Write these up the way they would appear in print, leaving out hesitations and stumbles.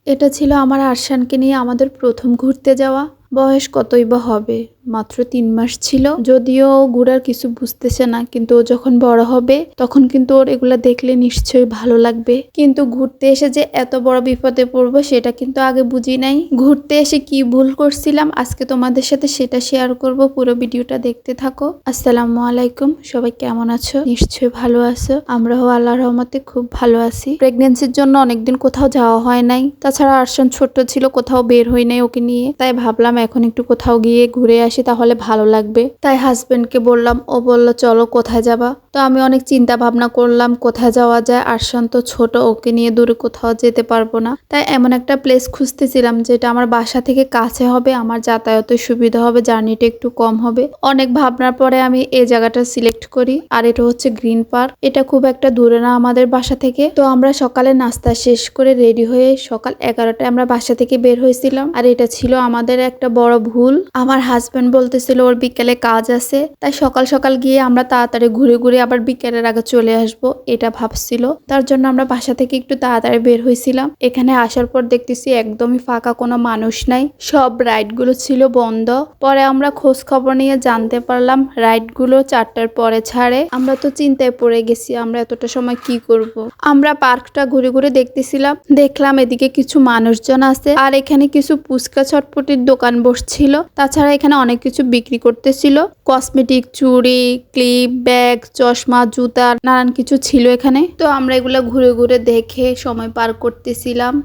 এটা ছিল আমার আরশানকে নিয়ে আমাদের প্রথম ঘুরতে যাওয়া। বয়স কতই বা হবে, মাত্র 3 মাস ছিল। যদিও ঘোরার কিছু বুঝতেছে না, কিন্তু ও যখন বড় হবে তখন কিন্তু ওর এগুলা দেখলে নিশ্চয়ই ভালো লাগবে। কিন্তু ঘুরতে এসে যে এত বড় বিপদে পড়বো সেটা কিন্তু আগে বুঝি নাই। ঘুরতে এসে কি ভুল করছিলাম আজকে তোমাদের সাথে সেটা শেয়ার করব, পুরো ভিডিওটা দেখতে থাকো। আসসালামু আলাইকুম, সবাই কেমন আছো? নিশ্চয়ই ভালো আছো। আমরাও আল্লাহর রহমতে খুব ভালো আছি। প্রেগন্যান্সির জন্য অনেকদিন কোথাও যাওয়া হয় নাই, তাছাড়া আরশান ছোট ছিল, কোথাও বের হই নাই ওকে নিয়ে। তাই ভাবলাম এখন একটু কোথাও গিয়ে ঘুরে আসি, তাহলে ভালো লাগবে। তাই হাজবেন্ডকে বললাম, ও বলল চলো কোথায় যাবা। তো আমি অনেক চিন্তা ভাবনা করলাম কোথায় যাওয়া যায়। আরশান তো ছোট, ওকে নিয়ে দূরে কোথাও যেতে পারবো না। তাই এমন একটা প্লেস খুঁজতেছিলাম যেটা আমার বাসা থেকে কাছে হবে, আমার যাতায়াতের সুবিধা হবে, জার্নিটা একটু কম হবে। অনেক ভাবনার পরে আমি এই জায়গাটা সিলেক্ট করি। আর এটা হচ্ছে গ্রিন পার্ক। এটা খুব একটা দূরে না আমাদের বাসা থেকে। তো আমরা সকালে নাস্তা শেষ করে রেডি হয়ে সকাল 11টায় আমরা বাসা থেকে বের হয়েছিলাম। আর এটা ছিল আমাদের একটা বড় ভুল। আমার হাজবেন্ড বলতেছিল ওর বিকেলে কাজ আছে, তাই সকাল সকাল গিয়ে আমরা তাড়াতাড়ি ঘুরে ঘুরে আবার বিকেলের আগে চলে আসব, এটা ভাবছিল। তার জন্য আমরা বাসা থেকে একটু তাড়াতাড়ি বের হয়েছিলাম। এখানে আসার পর দেখতেছি একদমই ফাঁকা, কোনো মানুষ নাই, সব রাইড গুলো ছিল বন্ধ। পরে আমরা খোঁজ খবর নিয়ে জানতে পারলাম রাইড গুলো 4টার পরে ছাড়ে। আমরা তো চিন্তায় পড়ে গেছি, আমরা এতটা সময় কি করব। আমরা পার্কটা ঘুরে ঘুরে দেখতেছিলাম, দেখলাম এদিকে কিছু মানুষজন আছে আর এখানে কিছু ফুচকা চটপটির দোকান বসছিল। তাছাড়া এখানে অনেক কিছু বিক্রি করতেছিল, কসমেটিক, চুড়ি, ক্লিপ, ব্যাগ, চশমা, জুতা, নানান কিছু ছিল এখানে। তো আমরা এগুলো ঘুরে ঘুরে দেখে সময় পার করতেছিলাম।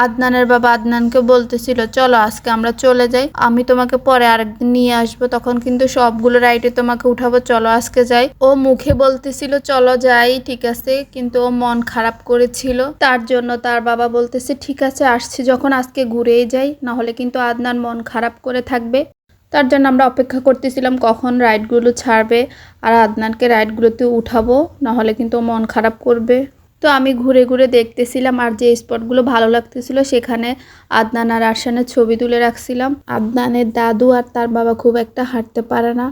আদনানের বাবা আদনানকে বলতেছিল চলো আজকে আমরা চলে যাই, আমি তোমাকে পরে আরেকদিন নিয়ে আসবো, তখন কিন্তু সবগুলো রাইডে তোমাকে উঠাবো, চলো আজকে যাই। ও মুখে বলতেছিল চলো যাই, ঠিক আছে, কিন্তু ও মন খারাপ করেছিল। তার জন্য তার বাবা বলতেছে ঠিক আছে আসছি যখন আজকে ঘুরেই যাই, নাহলে কিন্তু আদনান মন খারাপ করে থাকবে। তার জন্য আমরা অপেক্ষা করতেছিলাম কখন রাইডগুলো ছাড়বে আর আদনানকে রাইডগুলোতে উঠাবো, নাহলে কিন্তু মন খারাপ করবে। তো আমি ঘুরে ঘুরে দেখতেছিলাম আর যে স্পটগুলো ভালো লাগতেছিল সেখানে আদনান আর আরশানের ছবি তুলে রাখছিলাম। আদনানের দাদু আর তার বাবা খুব একটা হাঁটতে পারে না,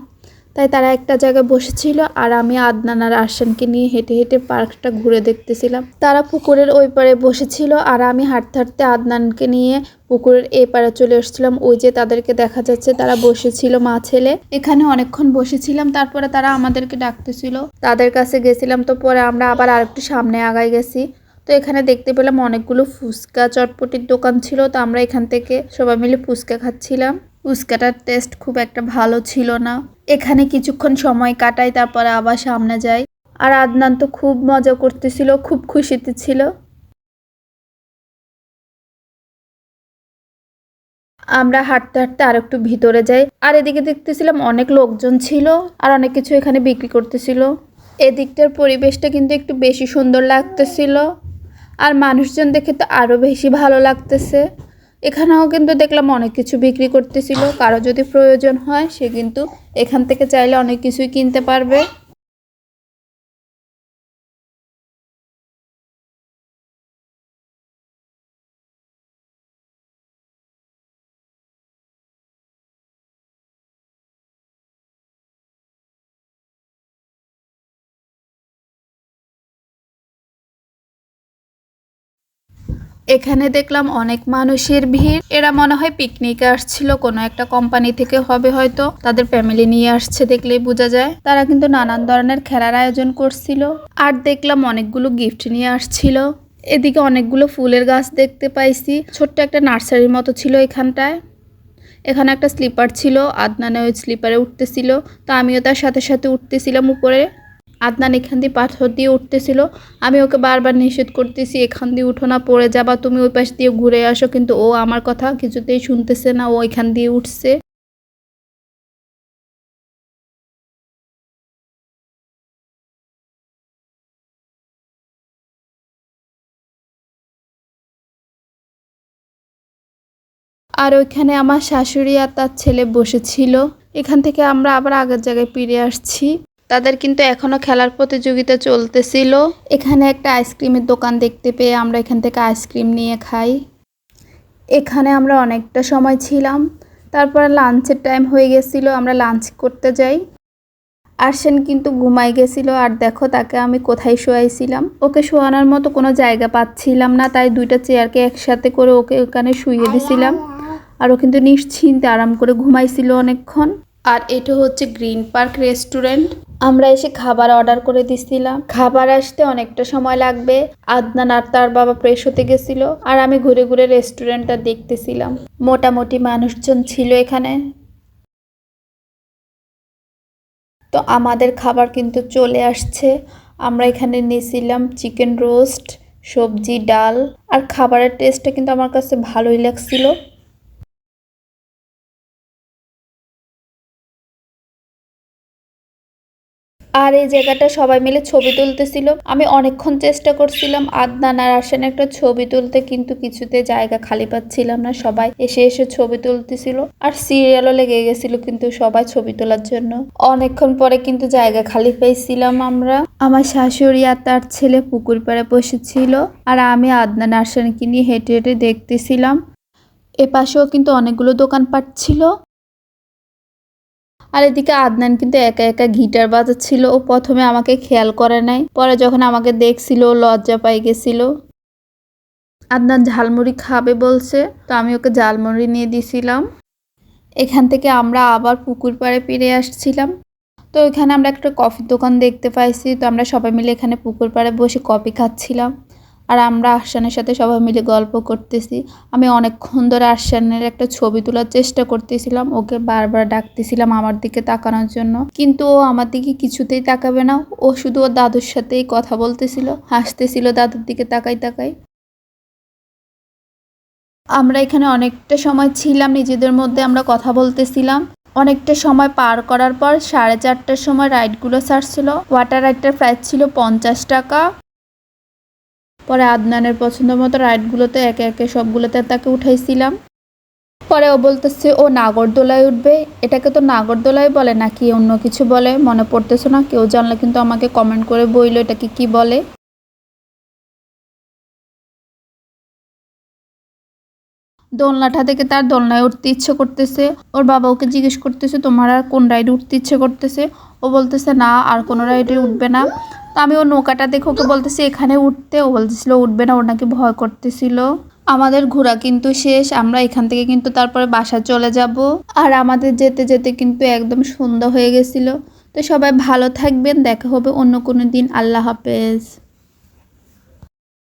তাই তারা একটা জায়গায় বসেছিল আর আমি আদনান আর আরশানকে নিয়ে হেঁটে হেঁটে পার্কটা ঘুরে দেখতেছিলাম। তারা পুকুরের ওই পারে বসেছিল আর আমি হাঁটতে হাঁটতে আদনানকে নিয়ে পুকুরের এই পারে চলে এসেছিলাম। ওই যে তাদেরকে দেখা যাচ্ছে, তারা বসেছিল মা ছেলে। এখানে অনেকক্ষণ বসেছিলাম, তারপরে তারা আমাদেরকে ডাকতেছিল, তাদের কাছে গেছিলাম। তো পরে আমরা আবার আরেকটু সামনে আগায় গেছি। তো এখানে দেখতে পেলাম অনেকগুলো ফুচকা চটপটির দোকান ছিল, তো আমরা এখান থেকে সবাই মিলে ফুচকা খাচ্ছিলাম। ফুচকাটার টেস্ট খুব একটা ভালো ছিল না। এখানে কিছুক্ষণ সময় কাটাই, তারপরে আবার সামনে যাই। আর আদনান তো খুব মজা করতেছিল, খুব খুশিতে ছিল। আমরা হাঁটতে হাঁটতে আর একটু ভিতরে যাই আর এদিকে দেখতেছিলাম অনেক লোকজন ছিল আর অনেক কিছু এখানে বিক্রি করতেছিল। এদিকটার পরিবেশটা কিন্তু একটু বেশি সুন্দর লাগতেছিল আর মানুষজন দেখে তো আরো বেশি ভালো লাগতেছে। এখানেও কিন্তু দেখলাম অনেক কিছু বিক্রি করতেছিল, কারো যদি প্রয়োজন হয় সে কিন্তু এখান থেকে চাইলে অনেক কিছুই কিনতে পারবে। এখানে দেখলাম অনেক মানুষের ভিড়, এরা মনে হয় পিকনিকে আসছিল, কোনো একটা কোম্পানি থেকে হবে, হয়তো তাদের ফ্যামিলি নিয়ে আসছে, দেখলেই বোঝা যায়। তারা কিন্তু নানান ধরনের খেলার আয়োজন করছিল আর দেখলাম অনেকগুলো গিফট নিয়ে আসছিল। এদিকে অনেকগুলো ফুলের গাছ দেখতে পাইছি, ছোট্ট একটা নার্সারির মতো ছিল এখানটায়। এখানে একটা স্লিপার ছিল, আদনানে ওই স্লিপারে উঠতেছিল, তো আমিও তার সাথে সাথে উঠতেছিলাম উপরে। আদনান এখান দিয়ে পাথর দিয়ে উঠতেছিল, আমি ওকে বারবার নিষেধ করতেছি এখান দিয়ে উঠো না, পড়ে যাবা, তুমি ওই পাশ দিয়ে ঘুরে আসো, কিন্তু ও আমার কথা কিছুতেই শুনতেছে না, ও এখান দিয়ে উঠছে। আর ওইখানে আমার শাশুড়ি আর তার ছেলে বসেছিল। এখান থেকে আমরা আবার আগের জায়গায় ফিরে আসছি। তাদের কিন্তু এখনো খেলার প্রতিযোগিতা চলতেছিল। এখানে একটা আইসক্রিমের দোকান দেখতে পেয়ে আমরা এখান থেকে আইসক্রিম নিয়ে খাই। এখানে আমরা অনেকটা সময় ছিলাম, তারপরে লাঞ্চের টাইম হয়ে গেছিল, আমরা লাঞ্চ করতে যাই। আরশান কিন্তু ঘুমাই গেছিল। আর দেখো তাকে আমি কোথায় শোয়াইছিলাম, ওকে শোয়ানোর মতো কোনো জায়গা পাচ্ছিলাম না, তাই দুইটা চেয়ারকে একসাথে করে ওকে ওখানে শুইয়ে দিছিলাম। আর ও কিন্তু নিশ্চিন্তে আরাম করে ঘুমাইছিল অনেকক্ষণ। আর এটা হচ্ছে গ্রিন পার্ক রেস্টুরেন্ট। আমরা এসে খাবার অর্ডার করে দিছিলাম। খাবার আসতে অনেকটা সময় লাগবে। আদনান আর তার বাবা ফ্রেশ হতে গেছিল, আর আমি ঘুরে ঘুরে রেস্টুরেন্টটা দেখতেছিলাম। মোটামুটি মানুষজন ছিল এখানে। তো আমাদের খাবার কিন্তু চলে আসছে। আমরা এখানে নিয়েছিলাম চিকেন রোস্ট, সবজি, ডাল। আর খাবারের টেস্টটা কিন্তু আমার কাছে ভালোই লাগছিল। আর এই জায়গাটা সবাই মিলে ছবি তুলতেছিল। আমি অনেকক্ষণ চেষ্টা করছিলাম আদনান আর আরশান একটা ছবি তুলতে, কিন্তু কিছুতে জায়গা খালি পাচ্ছিলাম না। সবাই এসে এসে ছবি তুলতেছিল, আর সিরিয়ালও লেগে গেছিল কিন্তু সবাই ছবি তোলার জন্য। অনেকক্ষণ পরে কিন্তু জায়গা খালি পেয়েছিলাম আমরা। আমার শাশুড়ি আর তার ছেলে পুকুর পাড়ে বসেছিল, আর আমি আদনান আরশানকে নিয়ে হেঁটে হেঁটে দেখতেছিলাম। এপাশেও কিন্তু অনেকগুলো দোকানপাট ছিল। আর এদিকে আদনান কিন্তু একা একা গিটার বাজাচ্ছিল। ও প্রথমে আমাকে খেয়াল করে নাই, পরে যখন আমাকে দেখছিল লজ্জা পাই গেছিল। আদনান ঝালমুড়ি খাবে বলছে, তো আমি ওকে ঝালমুড়ি নিয়ে দিছিলাম। এখান থেকে আমরা আবার পুকুর পাড়ে ফিরে আসছিলাম। তো এখানে আমরা একটা কফির দোকান দেখতে পাইছি, তো আমরা সবাই মিলে এখানে পুকুর পাড়ে বসে কফি খাচ্ছিলাম। আর আমরা আরশানের সাথে সবাই মিলে গল্প করতেছি। আমি অনেকক্ষণ ধরে আরশানের একটা ছবি তোলার চেষ্টা করতেছিলাম, ওকে বারবার ডাকতেছিলাম আমার দিকে তাকানোর জন্য, কিন্তু ও আমার দিকে কিছুতেই তাকাবে না। ও শুধু ওর দাদুর সাথেই কথা বলতেছিল, হাসতেছিল দাদুর দিকে তাকাই তাকাই। আমরা এখানে অনেকটা সময় ছিলাম, নিজেদের মধ্যে আমরা কথা বলতেছিলাম। অনেকটা সময় পার করার পর 4:30টার সময় রাইডগুলো ছাড়ছিল। ওয়াটার রাইডটার প্রাইস ছিল 50 টাকা। পরে আদনানের পছন্দ মতো রাইডগুলোতে একে একে সবগুলোতে তাকে উঠাইছিলাম। পরে ও বলতেছে ও নাগরদোলায় উঠবে। এটাকে তো নাগরদোলাই বলে নাকি অন্য কিছু বলে মনে পড়তেছে না, কেউ জানলে কিন্তু আমাকে কমেন্ট করে বইলো এটাকে কি বলে। দোলনাটা থেকে তার দোলনায় উঠতে ইচ্ছে করতেছে। ওর বাবা ওকে জিজ্ঞেস করতেছে তোমার আর কোন রাইডে উঠতে ইচ্ছে করতেছে। ও বলতেছে না আর কোনো রাইডে উঠবে না। তো আমি ওর নৌকাটা দেখে ওকে বলতেছি এখানে উঠতে, ও বলতেছিল উঠবে না, ওর নাকি ভয় করতেছিল। আমাদের ঘোরা কিন্তু শেষ। আমরা এখান থেকে কিন্তু তারপরে বাসা চলে যাব। আর আমাদের যেতে যেতে কিন্তু একদম সন্ধ্যা হয়ে গেছিল। তো সবাই ভালো থাকবেন, দেখা হবে অন্য কোনো দিন। আল্লাহ হাফেজ।